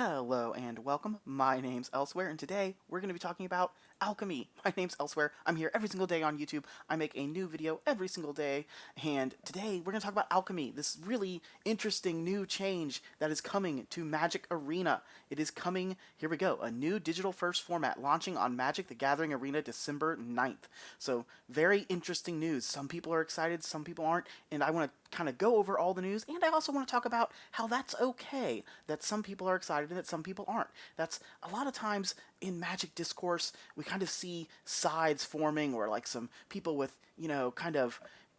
Hello and welcome. My name's Elsewhere, and today we're going to be talking about alchemy. My name's Elsewhere. I'm here every single day on YouTube. I make a new video every single day, and today we're going to talk about alchemy, this really interesting new change that is coming to Magic Arena. It is coming, here we go, a new digital first format launching on Magic the Gathering Arena December 9th. So, very interesting news. Some people are excited, some people aren't, and I want to kind of go over all the news, and I also want to talk about how that's okay, that some people are excited and that some people aren't. That's a lot of times in Magic discourse, we kind of see sides forming, or like some people with,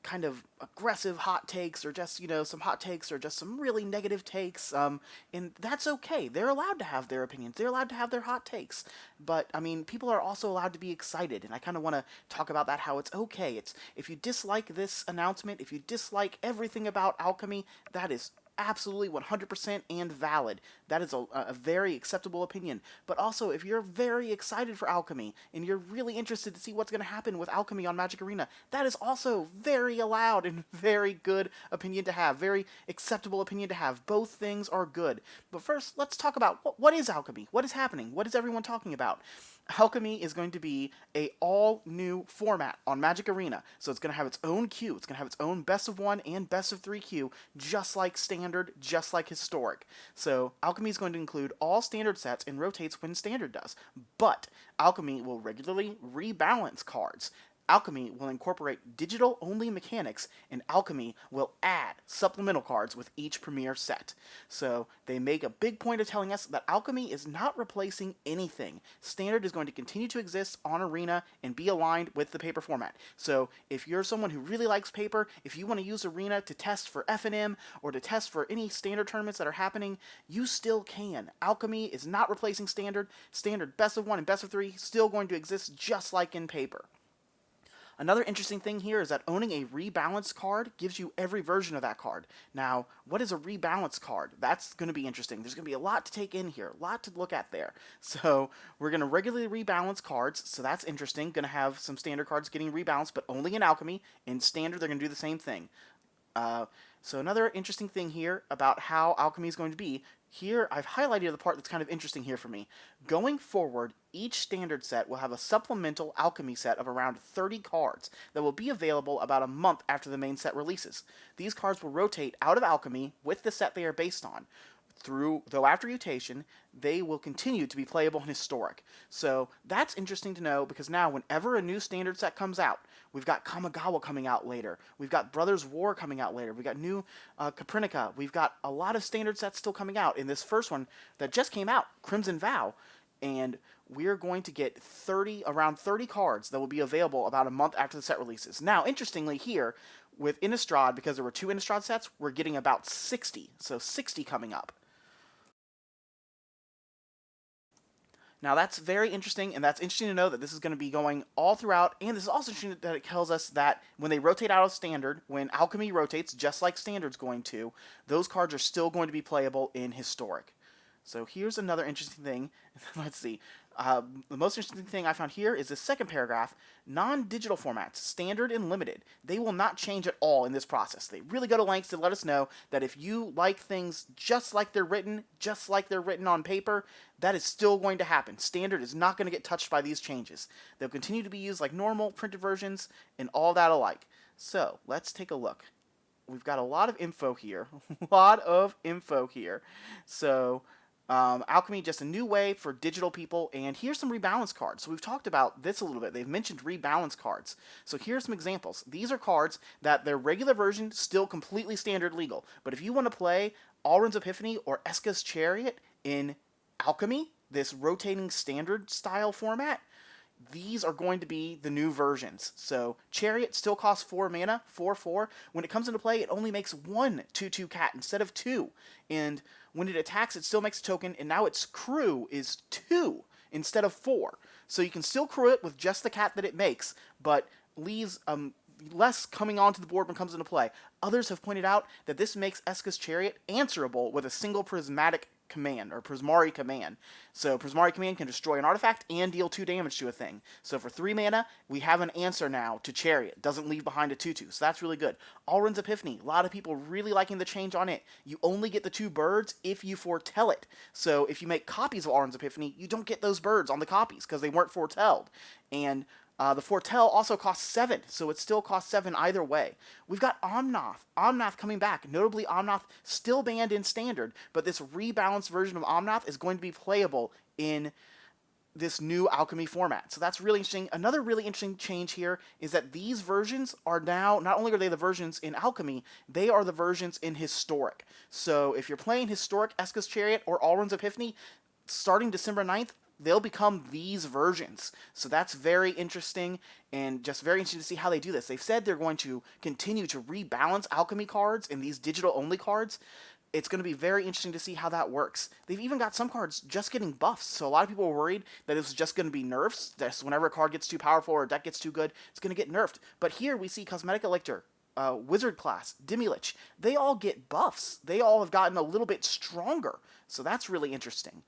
kind of aggressive hot takes, or just, some hot takes, or just some really negative takes, and that's okay. They're allowed to have their opinions. They're allowed to have their hot takes. But, I mean, people are also allowed to be excited, and I kind of want to talk about that, how it's okay. If you dislike this announcement, if you dislike everything about alchemy, that is absolutely 100% and valid. That is a very acceptable opinion. But also, if you're very excited for alchemy and you're really interested to see what's going to happen with alchemy on Magic Arena, that is also very allowed and very good opinion to have, very acceptable opinion to have. Both things are good. But first, let's talk about what is alchemy? What is happening? What is everyone talking about? Alchemy is going to be a all-new format on Magic Arena. So it's going to have its own queue. It's going to have its own best of one and best of three queue, just like standard, just like historic. So Alchemy is going to include all standard sets and rotates when standard does. But Alchemy will regularly rebalance cards. Alchemy will incorporate digital-only mechanics, and Alchemy will add supplemental cards with each premier set. So they make a big point of telling us that Alchemy is not replacing anything. Standard is going to continue to exist on Arena and be aligned with the paper format. So if you're someone who really likes paper, if you want to use Arena to test for FNM or to test for any standard tournaments that are happening, you still can. Alchemy is not replacing standard. Standard best of one and best of three still going to exist just like in paper. Another interesting thing here is that owning a rebalance card gives you every version of that card. Now, what is a rebalance card? That's going to be interesting. There's going to be a lot to take in here, a lot to look at there. So we're going to regularly rebalance cards, so that's interesting. Going to have some standard cards getting rebalanced, but only in Alchemy. In Standard, they're going to do the same thing. So another interesting thing here about how Alchemy is going to be, here I've highlighted the part that's kind of interesting here for me. Going forward, each standard set will have a supplemental Alchemy set of around 30 cards that will be available about a month after the main set releases. These cards will rotate out of Alchemy with the set they are based on. Though after mutation, they will continue to be playable in Historic. So that's interesting to know, because now whenever a new standard set comes out, we've got Kamigawa coming out later, we've got Brothers War coming out later, we've got new Caprinica, we've got a lot of standard sets still coming out. In this first one that just came out, Crimson Vow, and we're going to get around 30 cards that will be available about a month after the set releases. Now, interestingly here, with Innistrad, because there were two Innistrad sets, we're getting about 60, so 60 coming up. Now that's very interesting, and that's interesting to know that this is going to be going all throughout, and this is also interesting that it tells us that when they rotate out of Standard, when Alchemy rotates, just like Standard's going to, those cards are still going to be playable in Historic. So here's another interesting thing. Let's see. The most interesting thing I found here is the second paragraph. Non-digital formats, standard and limited, they will not change at all in this process. They really go to lengths to let us know that if you like things just like they're written on paper, that is still going to happen. Standard is not going to get touched by these changes. They'll continue to be used like normal printed versions and all that alike. So let's take a look. We've got a lot of info here. So Alchemy, just a new way for digital people, and here's some rebalance cards. So we've talked about this a little bit. They've mentioned rebalance cards. So here's some examples. These are cards that their regular version still completely standard legal, but if you want to play Alrund's Epiphany or Eska's Chariot in Alchemy, this rotating standard style format, these are going to be the new versions. So Chariot still costs 4 mana, 4/4. When it comes into play, it only makes 1 2/2 cat instead of 2. And when it attacks, it still makes a token, and now its crew is 2 instead of 4. So you can still crew it with just the cat that it makes, but leaves less coming onto the board when it comes into play. Others have pointed out that this makes Eska's Chariot answerable with a single prismatic command, or Prismari command. So Prismari command can destroy an artifact and deal 2 damage to a thing. So for 3 mana, we have an answer now to Chariot. Doesn't leave behind a 2/2, so that's really good. Alrund's Epiphany, a lot of people really liking the change on it. You only get the 2 birds if you foretell it. So if you make copies of Alrund's Epiphany, you don't get those birds on the copies because they weren't foretelled. And the foretell also costs 7, so it still costs 7 either way. We've got Omnath. Omnath coming back. Notably, Omnath still banned in Standard, but this rebalanced version of Omnath is going to be playable in this new Alchemy format. So that's really interesting. Another really interesting change here is that these versions are now, not only are they the versions in Alchemy, they are the versions in Historic. So if you're playing Historic Eska's Chariot or Alrund's Epiphany, starting December 9th, they'll become these versions. So that's very interesting, and just very interesting to see how they do this. They've said they're going to continue to rebalance Alchemy cards and these digital-only cards. It's going to be very interesting to see how that works. They've even got some cards just getting buffs, so a lot of people were worried that it was just going to be nerfs. That whenever a card gets too powerful or a deck gets too good, it's going to get nerfed. But here we see Cosmetic Elector, Wizard class, Demilich. They all get buffs. They all have gotten a little bit stronger. So that's really interesting.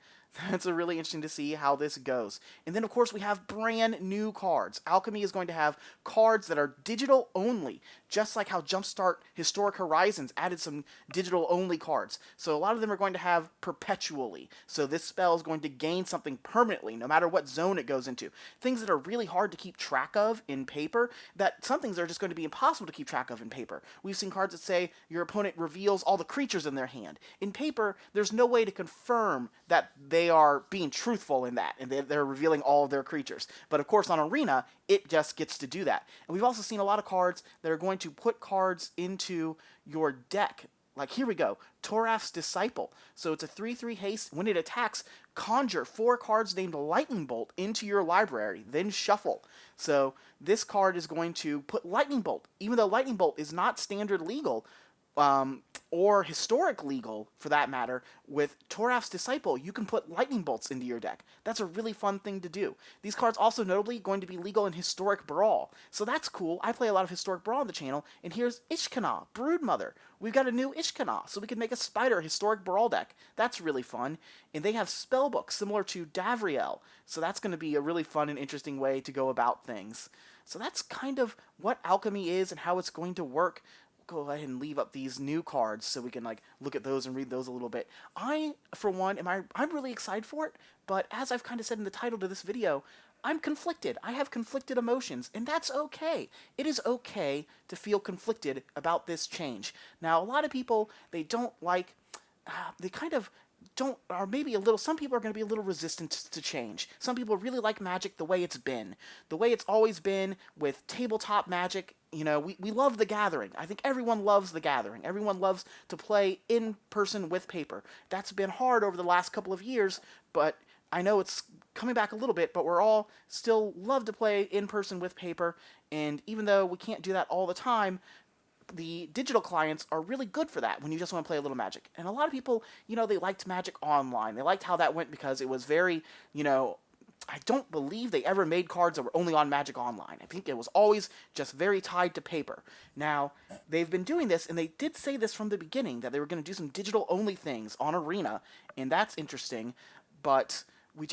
That's really interesting to see how this goes. And then, of course, we have brand new cards. Alchemy is going to have cards that are digital only, just like how Jumpstart Historic Horizons added some digital only cards. So a lot of them are going to have perpetually. So this spell is going to gain something permanently, no matter what zone it goes into. Things that are really hard to keep track of in paper, that some things are just going to be impossible to keep track of in paper. We've seen cards that say your opponent reveals all the creatures in their hand. In paper, there's no way to confirm that they are being truthful in that, and they're revealing all of their creatures. But of course, on Arena, it just gets to do that. And we've also seen a lot of cards that are going to put cards into your deck. Like, here we go, Toraf's Disciple. So it's a 3/3 haste. When it attacks, conjure 4 cards named Lightning Bolt into your library, then shuffle. So this card is going to put Lightning Bolt, even though Lightning Bolt is not standard legal, or historic legal, for that matter. With Toraf's Disciple, you can put lightning bolts into your deck. That's a really fun thing to do. These cards also notably going to be legal in Historic Brawl, so that's cool. I play a lot of Historic Brawl on the channel, and here's Ishkana, Broodmother. We've got a new Ishkana, so we can make a Spider Historic Brawl deck. That's really fun. And they have spellbooks similar to Davriel, so that's going to be a really fun and interesting way to go about things. So that's kind of what Alchemy is and how it's going to work. Go ahead and leave up these new cards so we can look at those and read those a little bit. I, for one, I'm really excited for it, but as I've kind of said in the title to this video, I'm conflicted. I have conflicted emotions, and that's okay. It is okay to feel conflicted about this change. Now, a lot of people, they don't like, they kind of don't, or maybe a little, some people are going to be a little resistant to change. Some people really like Magic the way it's been. The way it's always been with tabletop Magic. You know, we love the Gathering. I think everyone loves the Gathering. Everyone loves to play in person with paper. That's been hard over the last couple of years, but I know it's coming back a little bit, but we're all still love to play in person with paper, and even though we can't do that all the time, the digital clients are really good for that when you just want to play a little Magic. And a lot of people, you know, they liked Magic Online. They liked how that went because it was very, you know, I don't believe they ever made cards that were only on Magic Online. I think it was always just very tied to paper. Now, they've been doing this, and they did say this from the beginning, that they were going to do some digital-only things on Arena, and that's interesting, but we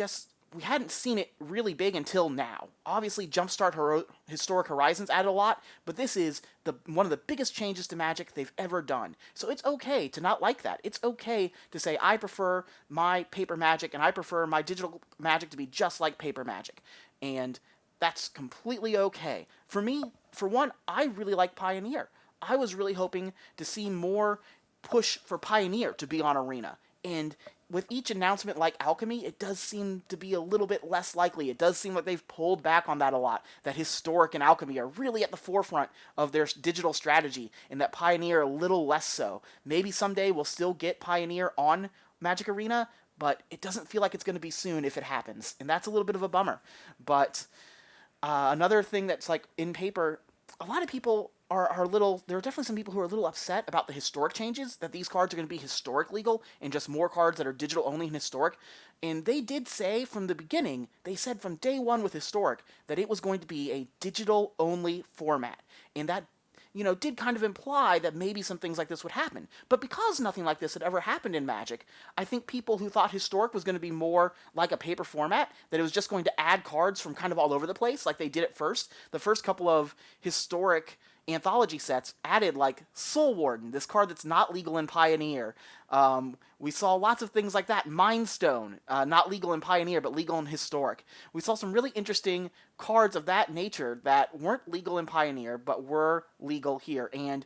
hadn't seen it really big until now. Obviously, Jumpstart Historic Horizons added a lot, but this is one of the biggest changes to Magic they've ever done. So it's okay to not like that. It's okay to say, I prefer my paper Magic, and I prefer my digital Magic to be just like paper Magic. And that's completely okay. For me, for one, I really like Pioneer. I was really hoping to see more push for Pioneer to be on Arena. And with each announcement like Alchemy, it does seem to be a little bit less likely. It does seem like they've pulled back on that a lot, that Historic and Alchemy are really at the forefront of their digital strategy, and that Pioneer a little less so. Maybe someday we'll still get Pioneer on Magic Arena, but it doesn't feel like it's going to be soon if it happens, and that's a little bit of a bummer. But another thing that's like in paper, a lot of people are a little, there are definitely some people who are a little upset about the historic changes, that these cards are going to be historic legal, and just more cards that are digital only and historic. And they did say from the beginning, they said from day one with historic, that it was going to be a digital only format. And that did kind of imply that maybe some things like this would happen. But because nothing like this had ever happened in Magic, I think people who thought Historic was going to be more like a paper format, that it was just going to add cards from kind of all over the place, like they did at first. The first couple of Historic anthology sets added like Soul Warden, this card that's not legal in Pioneer. We saw lots of things like that. Mind Stone, not legal in Pioneer, but legal in Historic. We saw some really interesting cards of that nature that weren't legal in Pioneer, but were legal here. And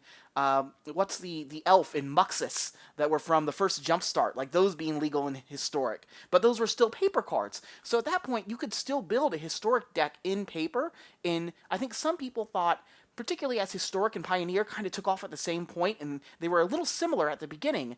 what's the elf in Muxus that were from the first Jumpstart, like those being legal in Historic. But those were still paper cards. So at that point, you could still build a Historic deck in paper. And I think some people thought, particularly as Historic and Pioneer kind of took off at the same point, and they were a little similar at the beginning.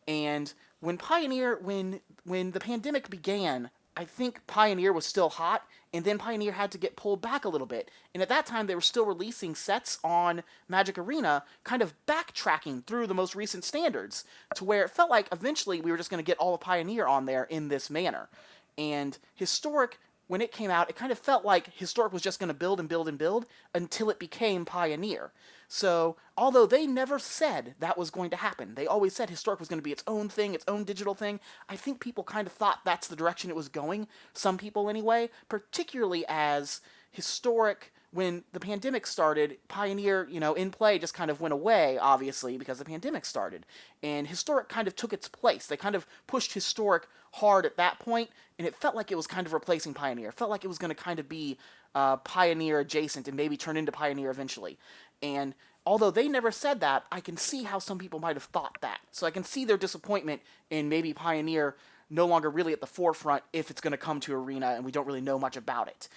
And when the pandemic began, I think Pioneer was still hot, and then Pioneer had to get pulled back a little bit. And at that time, they were still releasing sets on Magic Arena, kind of backtracking through the most recent standards, to where it felt like eventually we were just going to get all of Pioneer on there in this manner. And Historic, when it came out, it kind of felt like Historic was just going to build and build and build until it became Pioneer. So, although they never said that was going to happen, they always said Historic was going to be its own thing, its own digital thing, I think people kind of thought that's the direction it was going. Some people, anyway, particularly as Historic, when the pandemic started, Pioneer, in play just kind of went away, obviously, because the pandemic started. And Historic kind of took its place. They kind of pushed Historic hard at that point, and it felt like it was kind of replacing Pioneer. It felt like it was going to kind of be Pioneer adjacent and maybe turn into Pioneer eventually. And although they never said that, I can see how some people might have thought that. So I can see their disappointment in maybe Pioneer no longer really at the forefront if it's going to come to Arena and we don't really know much about it.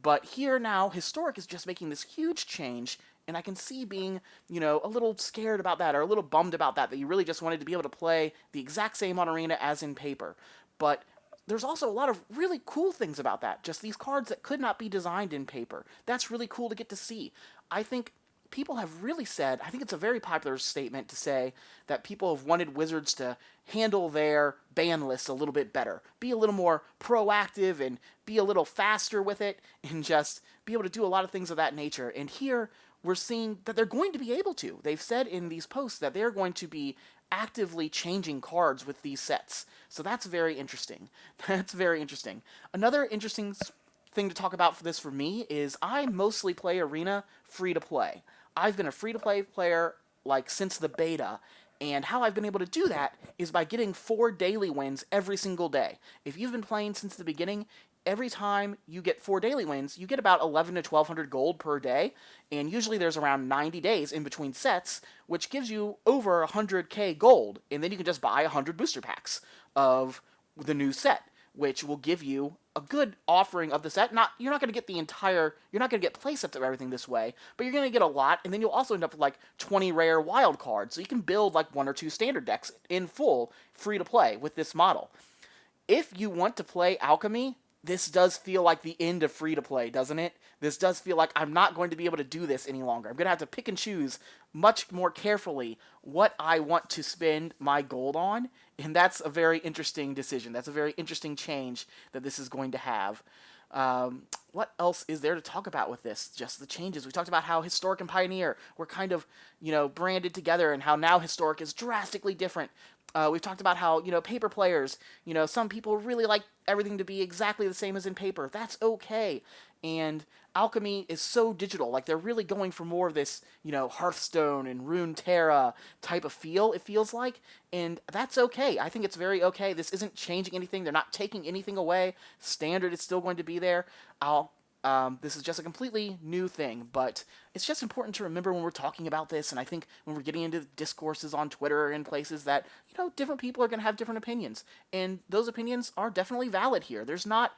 But here now, Historic is just making this huge change, and I can see being, a little scared about that, or a little bummed about that you really just wanted to be able to play the exact same on Arena as in paper. But there's also a lot of really cool things about that, just these cards that could not be designed in paper. That's really cool to get to see. I think people have really said, I think it's a very popular statement to say that people have wanted Wizards to handle their ban lists a little bit better, be a little more proactive and be a little faster with it, and just be able to do a lot of things of that nature. And here we're seeing that they're going to be able to. They've said in these posts that they're going to be actively changing cards with these sets. So that's very interesting. That's very interesting. Another interesting thing to talk about for me is I mostly play Arena free to play. I've been a free-to-play player since the beta, and how I've been able to do that is by getting 4 daily wins every single day. If you've been playing since the beginning, every time you get 4 daily wins, you get about 11 to 1200 gold per day, and usually there's around 90 days in between sets, which gives you over 100k gold, and then you can just buy 100 booster packs of the new set, which will give you a good offering of the set. You're not going to get you're not going to get playsets of everything this way, but you're going to get a lot, and then you'll also end up with 20 rare wild cards, so you can build 1 or 2 standard decks in full, free to play with this model. If you want to play Alchemy, this does feel like the end of free to play, doesn't it? This does feel like I'm not going to be able to do this any longer. I'm going to have to pick and choose much more carefully what I want to spend my gold on, and that's a very interesting decision. That's a very interesting change that this is going to have. What else is there to talk about with this? Just the changes. We talked about how Historic and Pioneer were kind of, branded together, and how now Historic is drastically different. We've talked about how, paper players, some people really like everything to be exactly the same as in paper. That's okay. And Alchemy is so digital. They're really going for more of this, Hearthstone and Runeterra type of feel, it feels like. And that's okay. I think it's very okay. This isn't changing anything. They're not taking anything away. Standard is still going to be there. This is just a completely new thing, but it's just important to remember when we're talking about this, and I think when we're getting into discourses on Twitter and places that, different people are going to have different opinions, and those opinions are definitely valid here. There's not,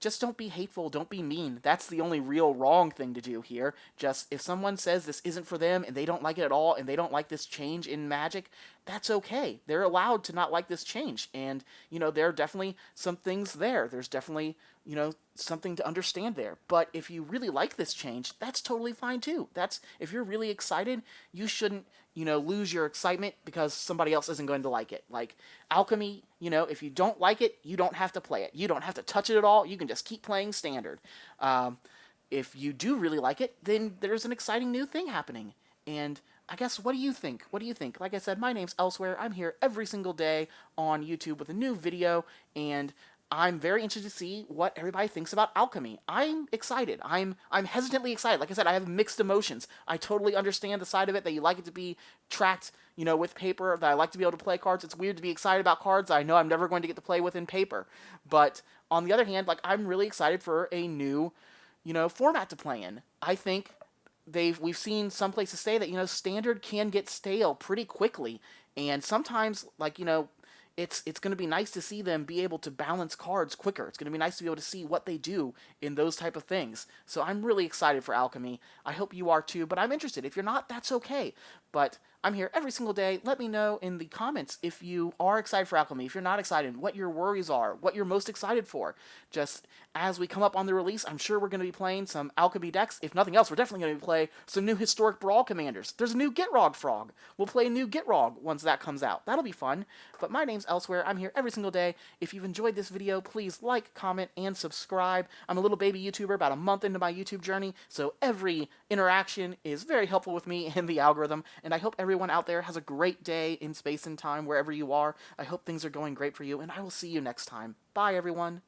just don't be hateful, don't be mean. That's the only real wrong thing to do here. Just, if someone says this isn't for them, and they don't like it at all, and they don't like this change in Magic, that's okay. They're allowed to not like this change, and, there are definitely some things there. There's definitely, something to understand there. But if you really like this change, that's totally fine too. If you're really excited, you shouldn't, lose your excitement because somebody else isn't going to like it. Alchemy, if you don't like it, you don't have to play it. You don't have to touch it at all. You can just keep playing standard. if you do really like it, then there's an exciting new thing happening. And I guess, what do you think? What do you think? Like I said, my name's Elsewhere. I'm here every single day on YouTube with a new video, and I'm very interested to see what everybody thinks about alchemy. I'm excited. I'm hesitantly excited. Like I said, I have mixed emotions. I totally understand the side of it that you like it to be tracked, with paper, that I like to be able to play cards. It's weird to be excited about cards that I know I'm never going to get to play with in paper. But on the other hand, like, I'm really excited for a new, format to play in. I think we've seen some places say that standard can get stale pretty quickly, and sometimes, like, it's going to be nice to see them be able to balance cards quicker. It's going to be nice to be able to see what they do in those type of things. So I'm really excited for alchemy. I hope you are too, but I'm interested. If you're not, that's okay. But I'm here every single day. Let me know in the comments if you are excited for alchemy, if you're not excited, what your worries are, what you're most excited for. Just as we come up on the release, I'm sure we're going to be playing some alchemy decks. If nothing else, we're definitely going to play some new historic brawl commanders. There's a new Gitrog frog. We'll play a new Gitrog once that comes out. That'll be fun. But my name's Elsewhere. I'm here every single day. If you've enjoyed this video, please like, comment, and subscribe. I'm a little baby YouTuber, about a month into my YouTube journey, so every interaction is very helpful with me and the algorithm, and I hope everyone out there has a great day in space and time wherever you are. I hope things are going great for you, and I will see you next time. Bye, everyone.